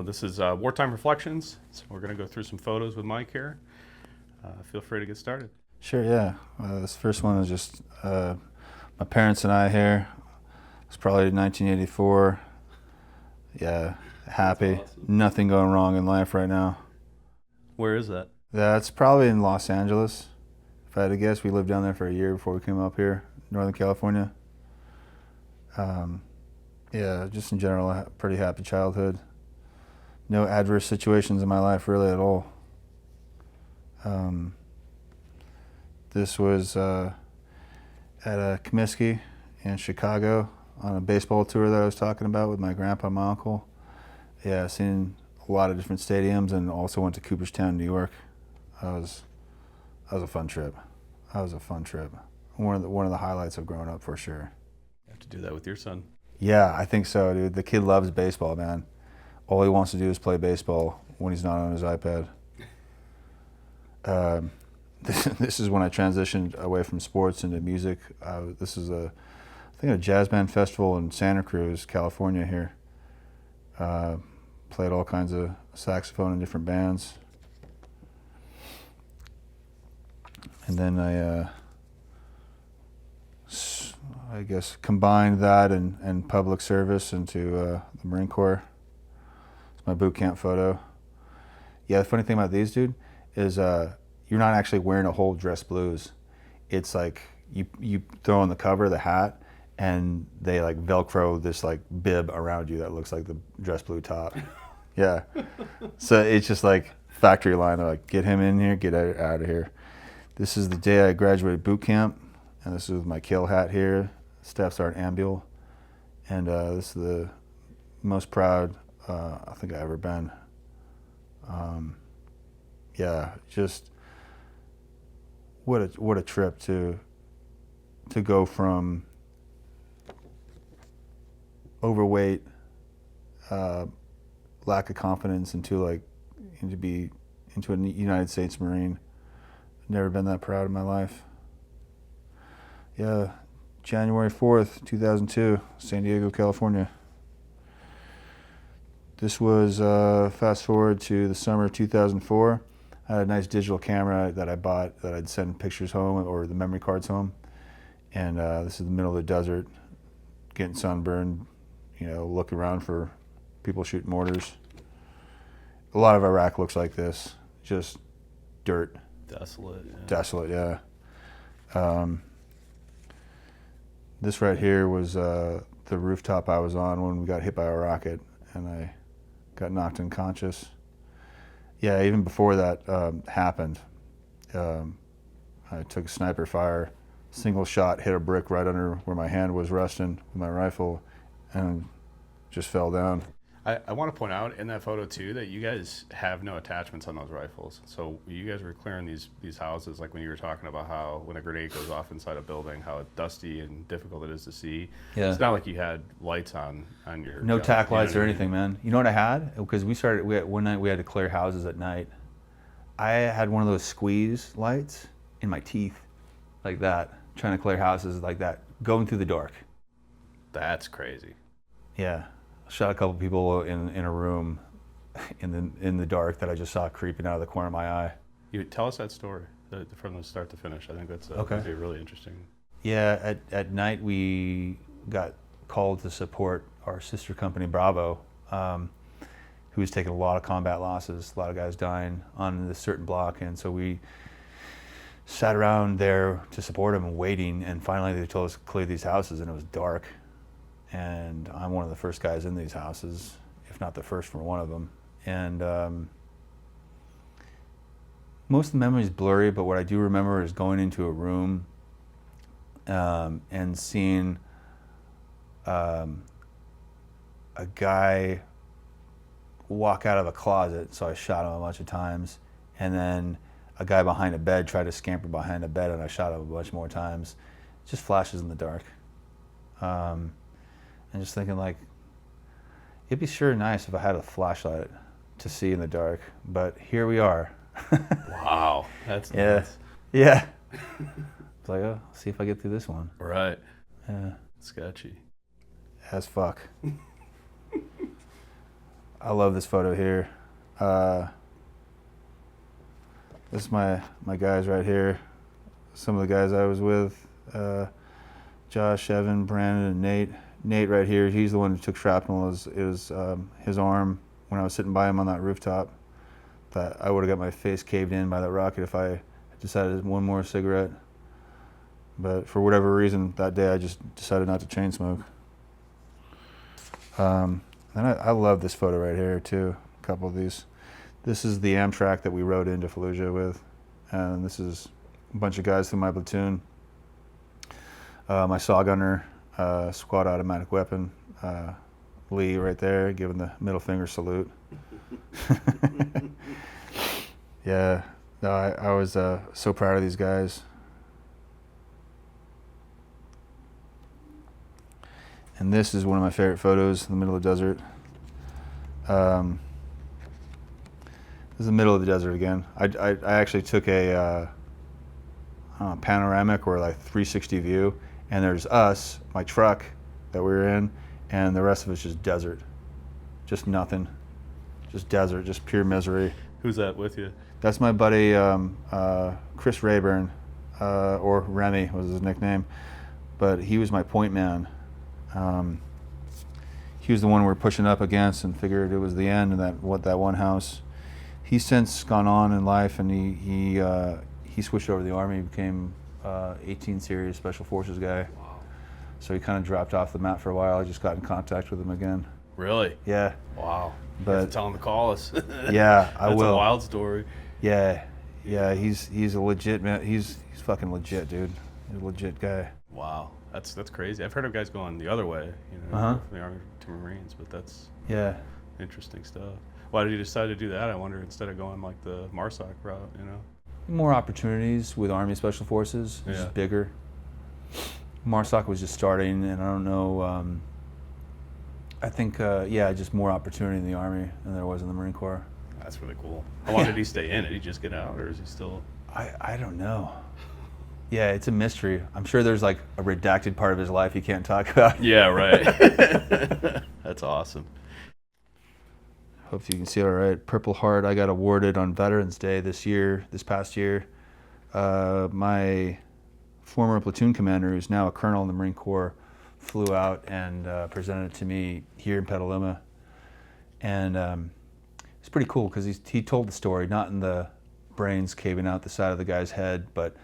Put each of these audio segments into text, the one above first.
This is Wartime Reflections. So we're going to go through some photos with Mike here. Feel free to get started. Sure, yeah. This first one is just my parents and I here. It's probably 1984. Yeah, happy. Awesome. Nothing going wrong in life right now. Where is that? That's probably in Los Angeles. If I had to guess, we lived down there for a year before we came up here, Northern California. Yeah, just in general, a pretty happy childhood. No adverse situations in my life really at all. This was at a Comiskey in Chicago on a baseball tour that I was talking about with my grandpa and my uncle. Yeah, seen a lot of different stadiums and also went to Cooperstown, New York. That was a fun trip. That was a fun trip. One of the highlights of growing up for sure. You have to do that with your son. Yeah, I think so, dude. The kid loves baseball, man. All he wants to do is play baseball when he's not on his iPad. This is when I transitioned away from sports into music. This is I think a jazz band festival in Santa Cruz, California here. Played all kinds of saxophone in different bands. And then I guess combined that and public service into the Marine Corps. It's my boot camp photo. Yeah, the funny thing about these, dude, is you're not actually wearing a whole dress blues. It's like you throw on the cover of the hat and they like Velcro this like bib around you that looks like the dress blue top. Yeah. So it's just like factory line. They're like, get him in here, get out of here. This is the day I graduated boot camp, and this is with my kill hat here, Staff Sergeant Ambule. And this is the most proud I think I've ever been. Yeah, just what a trip to go from overweight, lack of confidence into a United States Marine. Never been that proud in my life. Yeah, January 4th, 2002, San Diego, California. This was fast forward to the summer of 2004. I had a nice digital camera that I bought that I'd send pictures home or the memory cards home. And this is the middle of the desert, getting sunburned, looking around for people shooting mortars. A lot of Iraq looks like this, just dirt. Desolate. Yeah. Desolate, yeah. This right here was the rooftop I was on when we got hit by a rocket and I got knocked unconscious. Yeah, even before that happened, I took a sniper fire, single shot, hit a brick right under where my hand was resting with my rifle and just fell down. I want to point out in that photo too that you guys have no attachments on those rifles. So you guys were clearing these houses, like when you were talking about how when a grenade goes off inside a building, how dusty and difficult it is to see. Yeah. It's not like you had lights on your no gun, tack lights or what I mean? anything, man. You know what I had? Because one night we had to clear houses at night. I had one of those squeeze lights in my teeth, like that, trying to clear houses like that, going through the dark. That's crazy. Yeah. Shot a couple people in a room in the dark that I just saw creeping out of the corner of my eye. You tell us that story from the start to finish. I think that's Okay. That'd be really interesting. Yeah, at night we got called to support our sister company Bravo, who was taking a lot of combat losses, a lot of guys dying on this certain block, and so we sat around there to support them and waiting, and finally they told us to clear these houses, and it was dark. And I'm one of the first guys in these houses, if not the first for one of them. And most of the memory is blurry, but what I do remember is going into a room and seeing a guy walk out of a closet, so I shot him a bunch of times. And then a guy behind a bed tried to scamper behind a bed, and I shot him a bunch more times. Just flashes in the dark. And just thinking like, it'd be sure nice if I had a flashlight to see in the dark, but here we are. Wow, that's Yeah, nuts. yeah. It's like, oh, see if I get through this one. Right. Yeah, Sketchy. as fuck. I love this photo here. This is my guys right here. Some of the guys I was with, Josh, Evan, Brandon, and Nate. Nate right here, he's the one who took shrapnel. It was his arm when I was sitting by him on that rooftop. That I would have got my face caved in by that rocket if I decided one more cigarette. But for whatever reason, that day I just decided not to chain smoke. And I love this photo right here too, a couple of these. This is the Amtrak that we rode into Fallujah with, and this is a bunch of guys from my platoon. My saw gunner, squad automatic weapon, Lee right there, giving the middle finger salute. Yeah, no, I was so proud of these guys. And this is one of my favorite photos in the middle of the desert. This is the middle of the desert again. I actually took a panoramic or like 360 view, and there's us, my truck that we were in, and the rest of it's just desert. Just nothing. Just desert, just pure misery. Who's that with you? That's my buddy Chris Rayburn, or Remy was his nickname, but he was my point man. He was the one we were pushing up against and figured it was the end of that one house. He's since gone on in life, and he switched over to the Army. He became 18 series Special Forces guy. Wow. So he kind of dropped off the map for a while. I just got in contact with him again. Really? Yeah. Wow. But you have to tell him to call us. Yeah, I will. That's a wild story. Yeah, he's a legit man. He's fucking legit, dude. He's a legit guy. Wow, that's crazy. I've heard of guys going the other way, from the Army to Marines, but that's interesting stuff. Why did you decide to do that? I wonder, instead of going like the MARSOC route, More opportunities with Army Special Forces. It's just bigger. MARSOC was just starting, and I don't know. I think, just more opportunity in the Army than there was in the Marine Corps. That's really cool. How long did he stay in? Did he just get out, or is he still? I don't know. Yeah, it's a mystery. I'm sure there's like a redacted part of his life he can't talk about. Yeah, right. That's awesome. Hope you can see it all right. Purple Heart, I got awarded on Veterans Day this past year. My former platoon commander, who's now a colonel in the Marine Corps, flew out and presented it to me here in Petaluma. And it's pretty cool because he told the story, not in the brains caving out the side of the guy's head, but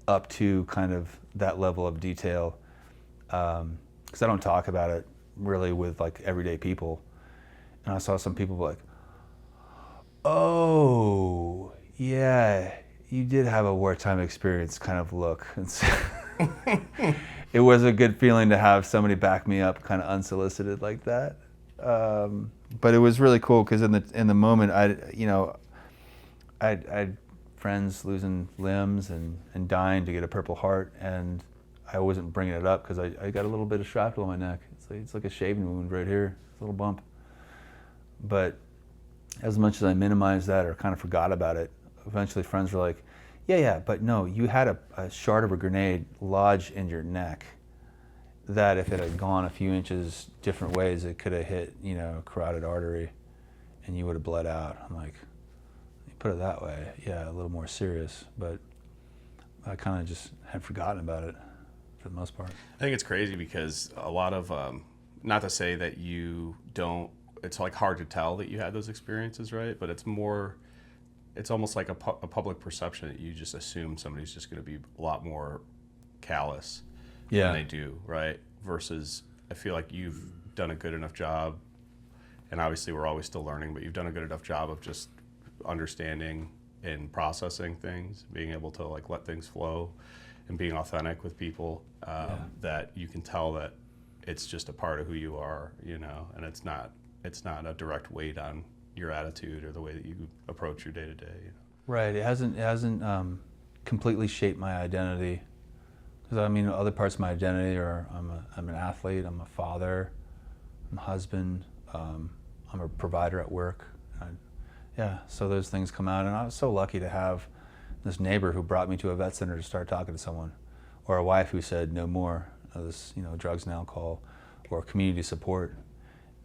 up to kind of that level of detail. Because I don't talk about it really with like everyday people. And I saw some people like, oh, yeah, you did have a wartime experience kind of look. And so it was a good feeling to have somebody back me up kind of unsolicited like that. But it was really cool because in the moment, I'd friends losing limbs and dying to get a Purple Heart, and I wasn't bringing it up because I got a little bit of shrapnel in my neck. It's like a shaving wound right here, a little bump. But as much as I minimized that or kind of forgot about it, eventually friends were like, yeah, but no, you had a shard of a grenade lodged in your neck that if it had gone a few inches different ways, it could have hit, a carotid artery and you would have bled out. I'm like, you put it that way, yeah, a little more serious, but I kind of just had forgotten about it for the most part. I think it's crazy because a lot of, not to say that you don't, it's like hard to tell that you had those experiences, right? But it's almost like a public perception that you just assume somebody's just going to be a lot more callous than they do, right? Versus I feel like you've done a good enough job, and obviously we're always still learning, but you've done a good enough job of just understanding and processing things, being able to like let things flow and being authentic with people, that you can tell that it's just a part of who you are, and it's not a direct weight on your attitude or the way that you approach your day-to-day. Right. It hasn't completely shaped my identity. Because other parts of my identity are I'm an athlete, I'm a father, I'm a husband, I'm a provider at work. So those things come out, and I was so lucky to have this neighbor who brought me to a vet center to start talking to someone, or a wife who said no more of this, drugs and alcohol, or community support.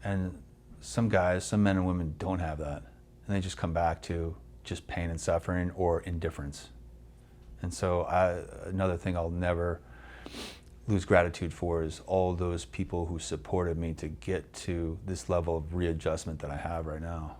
And some guys, some men and women don't have that, and they just come back to just pain and suffering or indifference. And so another thing I'll never lose gratitude for is all those people who supported me to get to this level of readjustment that I have right now.